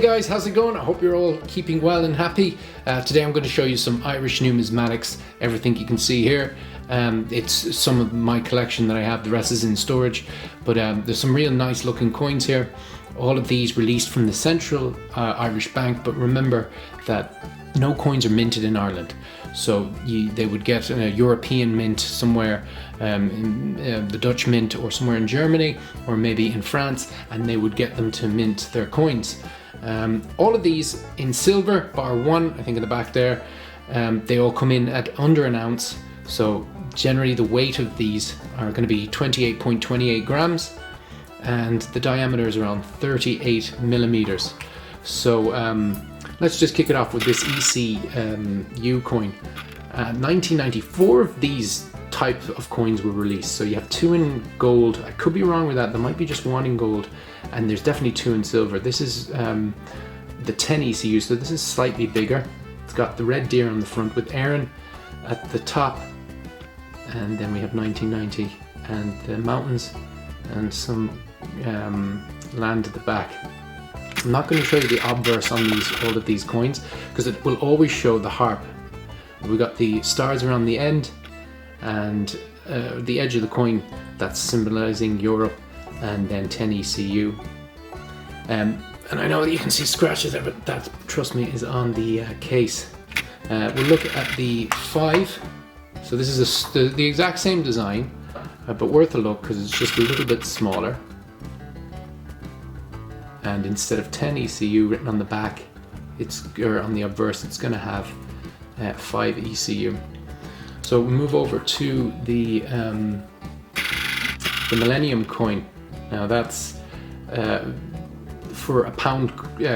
Hey guys, how's it going? I hope you're all keeping well and happy. Today I'm going to show you some Irish numismatics, everything you can see here. It's some of my collection that I have, the rest is in storage, but there's some real nice looking coins here. All of these released from the Central Irish Bank, but remember that no coins are minted in Ireland. So they would get a European mint somewhere, in the Dutch mint, or somewhere in Germany, or maybe in France, and they would get them to mint their coins. All of these in silver, bar one, I think in the back there. They all come in at under an ounce. So generally the weight of these are going to be 28.28 grams, and the diameter is around 38 millimeters. So let's just kick it off with this ECU coin. 1994 of these type of coins were released. So you have two in gold. I could be wrong with that. There might be just one in gold, and there's definitely two in silver. This is the 10 ECU, so this is slightly bigger. It's got the red deer on the front with Erin at the top, and then we have 1990 and the mountains and some land at the back. I'm not going to show you the obverse on all of these coins because it will always show the harp. We've got the stars around the end, and the edge of the coin that's symbolizing Europe, and then 10 ECU. And I know that you can see scratches there, but that, trust me, is on the case. We'll look at the 5. So this is the exact same design, but worth a look because it's just a little bit smaller. And instead of 10 ECU written on the back, or on the obverse, it's going to have 5 ECU. So we move over to the Millennium Coin. Now that's for a pound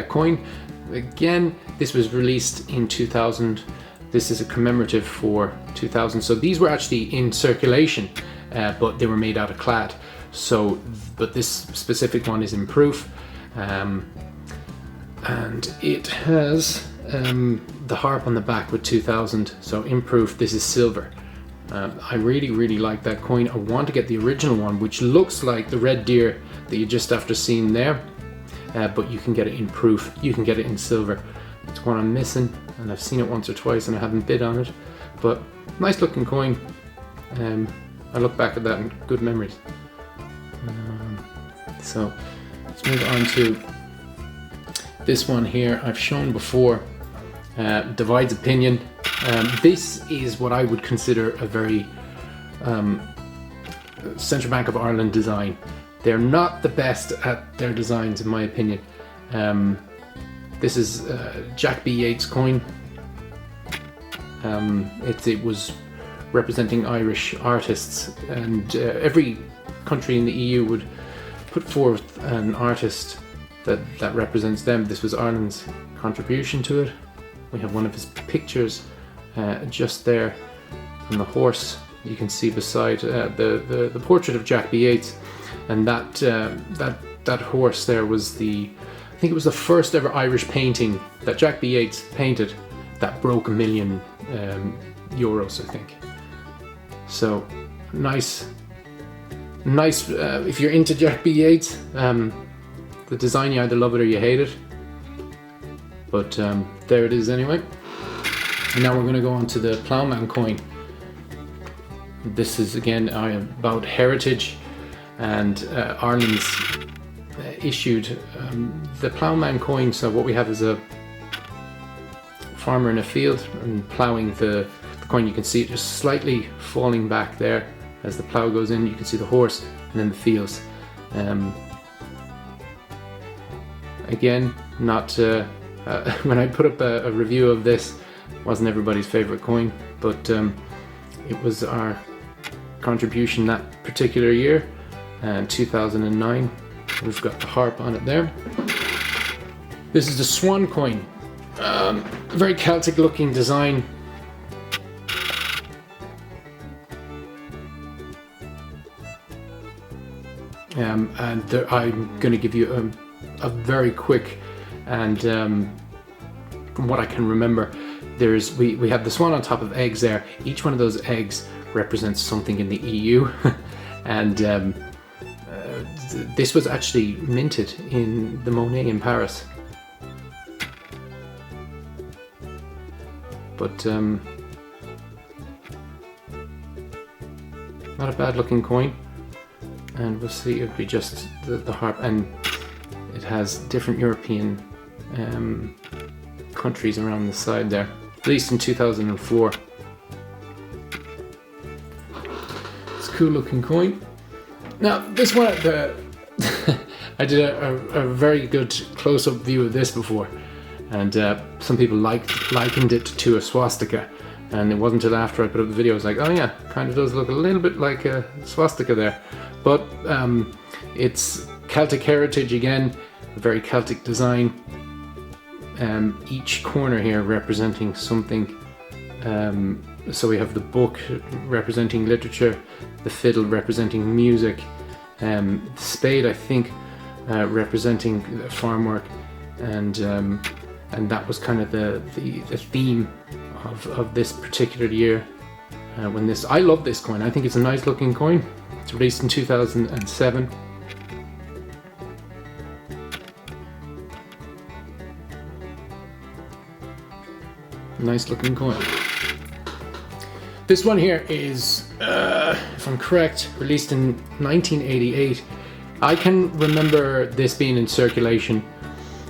coin. Again, this was released in 2000. This is a commemorative for 2000. So these were actually in circulation, but they were made out of clad. So, but this specific one is in proof. And it has the harp on the back with 2000, so in proof. This is silver. I really like that coin. I want to get the original one, which looks like the red deer that you just after seen there, but you can get it in proof. You can get it in silver. It's one I'm missing, and I've seen it once or twice and I haven't bid on it, but nice looking coin. I look back at that in good memories. So let's move on to this one here. I've shown before, divides opinion. This is what I would consider a very Central Bank of Ireland design. They're not the best at their designs, in my opinion. This is Jack B. Yates coin. It was representing Irish artists, and every country in the EU would put forth an artist that represents them. This was Ireland's contribution to it. We have one of his pictures just there on the horse. You can see beside the portrait of Jack B. Yates, and that horse there was I think it was the first ever Irish painting that Jack B. Yates painted that broke €1 million, I think. So nice. If you're into Jack B. Yates, the design, you either love it or you hate it. But there it is anyway. And now we're going to go on to the Ploughman Coin. This is again about heritage, and Ireland's issued the Ploughman Coin. So what we have is a farmer in a field and ploughing the coin. You can see it just slightly falling back there as the plough goes in. You can see the horse and then the fields. Again, not when I put up a review of this, wasn't everybody's favorite coin, but it was our contribution that particular year, 2009. We've got the harp on it there. This is the Swan coin. Very Celtic looking design. And I'm going to give you a very quick, and from what I can remember, we have the swan on top of eggs there. Each one of those eggs represents something in the EU, and this was actually minted in the Monet in Paris. but not a bad looking coin. And we'll see, it'll be just the harp, and it has different European countries around the side there, released in 2004. It's a cool looking coin. Now this one, I did a very good close-up view of this before, and some people likened it to a swastika, and it wasn't until after I put up the video I was like, oh yeah, kind of does look a little bit like a swastika there. But it's Celtic heritage again, a very Celtic design. Each corner here representing something. So we have the book representing literature, the fiddle representing music, the spade I think representing farm work, and that was kind of the theme of this particular year. I love this coin. I think it's a nice looking coin. It's released in 2007. Nice looking coin. This one here is, if I'm correct, released in 1988. I can remember this being in circulation.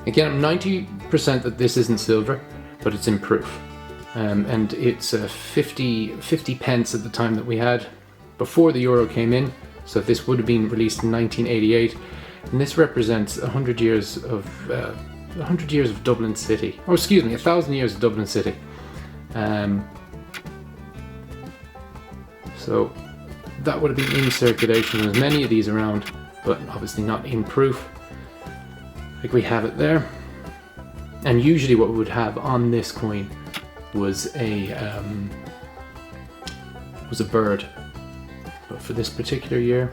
Again, I'm 90% that this isn't silver, but it's in proof. And it's 50 pence at the time that we had before the euro came in, so this would have been released in 1988, and this represents 100 years of Dublin City, or excuse me, 1,000 years of Dublin City. So that would have been in circulation. There's many of these around, but obviously not in proof, like we have it there. And usually what we would have on this coin was a bird. But for this particular year,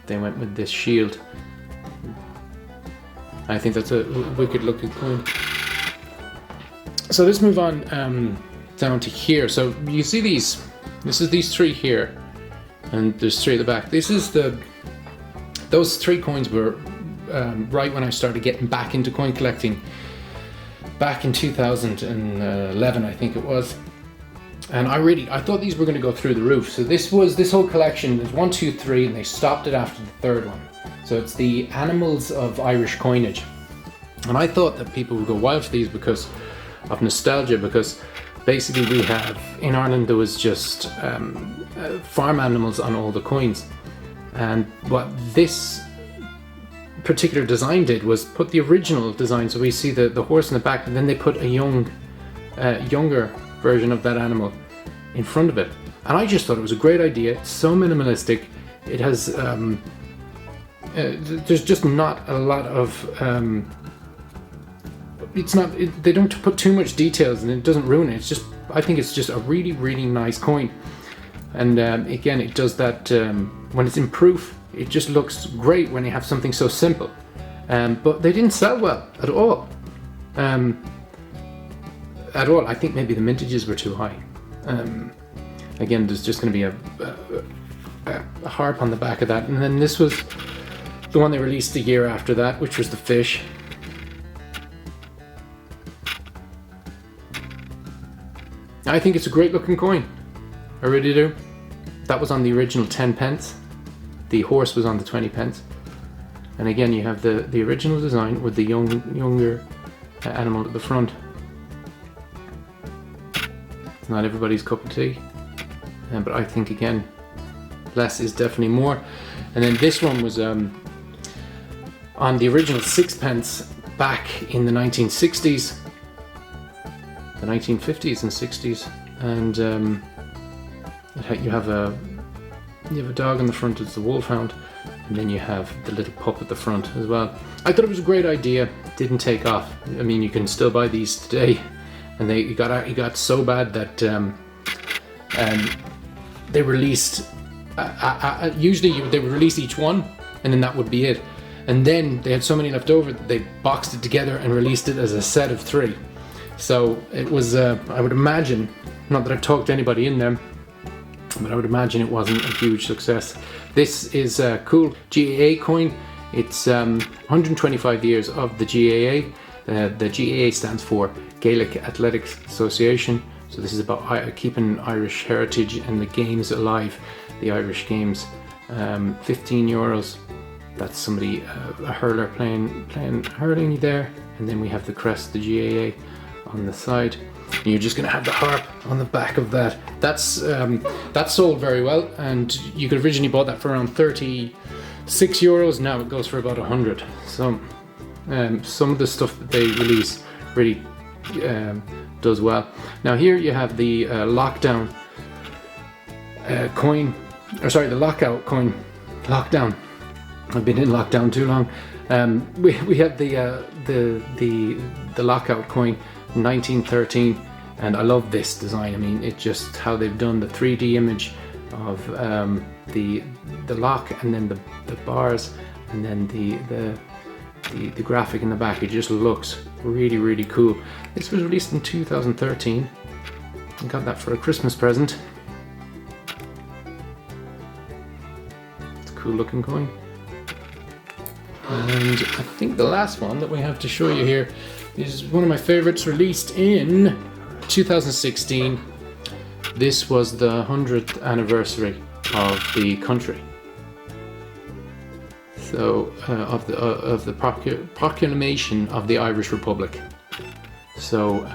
they went with this shield. I think that's a wicked looking coin. So let's move on down to here. So you see these. This is these three here, and there's three at the back. Those three coins were right when I started getting back into coin collecting. Back in 2011, I think it was. And I thought these were going to go through the roof. So this whole collection, there's 1, 2, 3, and they stopped it after the third one. So it's the Animals of Irish Coinage. And I thought that people would go wild for these because of nostalgia, because basically we have, in Ireland there was just farm animals on all the coins. And what this particular design did was put the original design, so we see the horse in the back, and then they put a younger version of that animal in front of it. And I just thought it was a great idea. It's so minimalistic. It has there's just not a lot of they don't put too much details, and it doesn't ruin it. It's just, I think it's just a really, really nice coin. And again, it does that when it's in proof. It just looks great when you have something so simple. But they didn't sell well at all. I think maybe the mintages were too high. Again, there's just going to be a harp on the back of that. And then this was the one they released the year after that, which was the fish. I think it's a great looking coin. I really do. That was on the original 10 pence. The horse was on the 20 pence. And again, you have the original design with the younger animal at the front. It's not everybody's cup of tea. But I think, again, less is definitely more. And then this one was on the original 6 pence back in the 1960s. The 1950s and 60s. And you have a dog in the front, it's the wolfhound, and then you have the little pup at the front as well. I thought it was a great idea. Didn't take off. I mean, you can still buy these today, and it got so bad that they released. Usually they would release each one, and then that would be it. And then they had so many left over that they boxed it together and released it as a set of 3. So it was. I would imagine, not that I've talked to anybody in them, but I would imagine it wasn't a huge success. This is a cool GAA coin. It's 125 years of the GAA, The GAA stands for Gaelic Athletics Association. So this is about keeping Irish heritage and the games alive, the Irish games. €15. That's somebody, a hurler playing hurling there. And then we have the crest, the GAA, on the side. And you're just going to have the harp on the back of that. That's sold very well, and you could originally bought that for around €36. Now it goes for about 100. So some of the stuff that they release really does well. Now here you have the lockdown coin, or sorry, the lockout coin. Lockdown. I've been in lockdown too long. We have the lockout coin, 1913, and I love this design. I mean, it's just how they've done the 3D image of the lock, and then the bars, and then the graphic in the back. It just looks really, really cool. This was released in 2013. I got that for a Christmas present. It's a cool looking coin. And I think the last one that we have to show you here is one of my favorites, released in 2016. This was the 100th anniversary of the country. So of the proclamation of the Irish Republic. So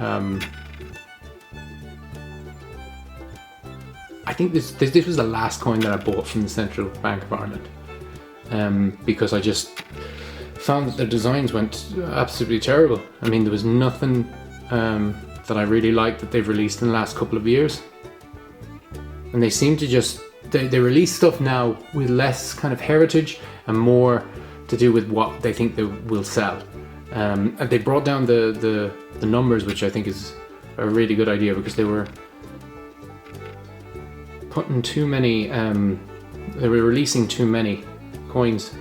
I think this was the last coin that I bought from the Central Bank of Ireland, because I just found that the designs went absolutely terrible. I mean, there was nothing that I really liked that they've released in the last couple of years, and they seem to just they release stuff now with less kind of heritage and more to do with what they think they will sell. And they brought down the numbers, which I think is a really good idea, because they were putting too many, they were releasing too many coins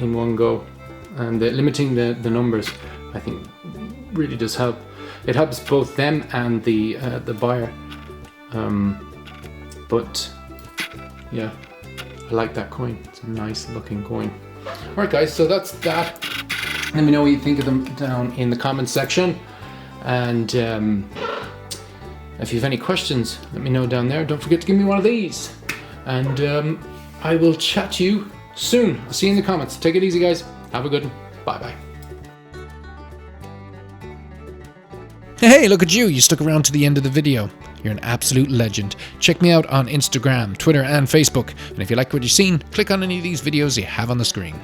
in one go, and limiting the numbers, I think, really does help. It helps both them and the buyer. But yeah, I like that coin. It's a nice looking coin. Alright guys, so that's that. Let me know what you think of them down in the comments section, and if you have any questions, let me know down there. Don't forget to give me one of these, and I will chat to you soon. I'll see you in the comments. Take it easy guys, have a good one, bye bye. Hey, look at you stuck around to the end of the video. You're an absolute legend. Check me out on Instagram, Twitter and Facebook, and if you like what you've seen, click on any of these videos you have on the screen.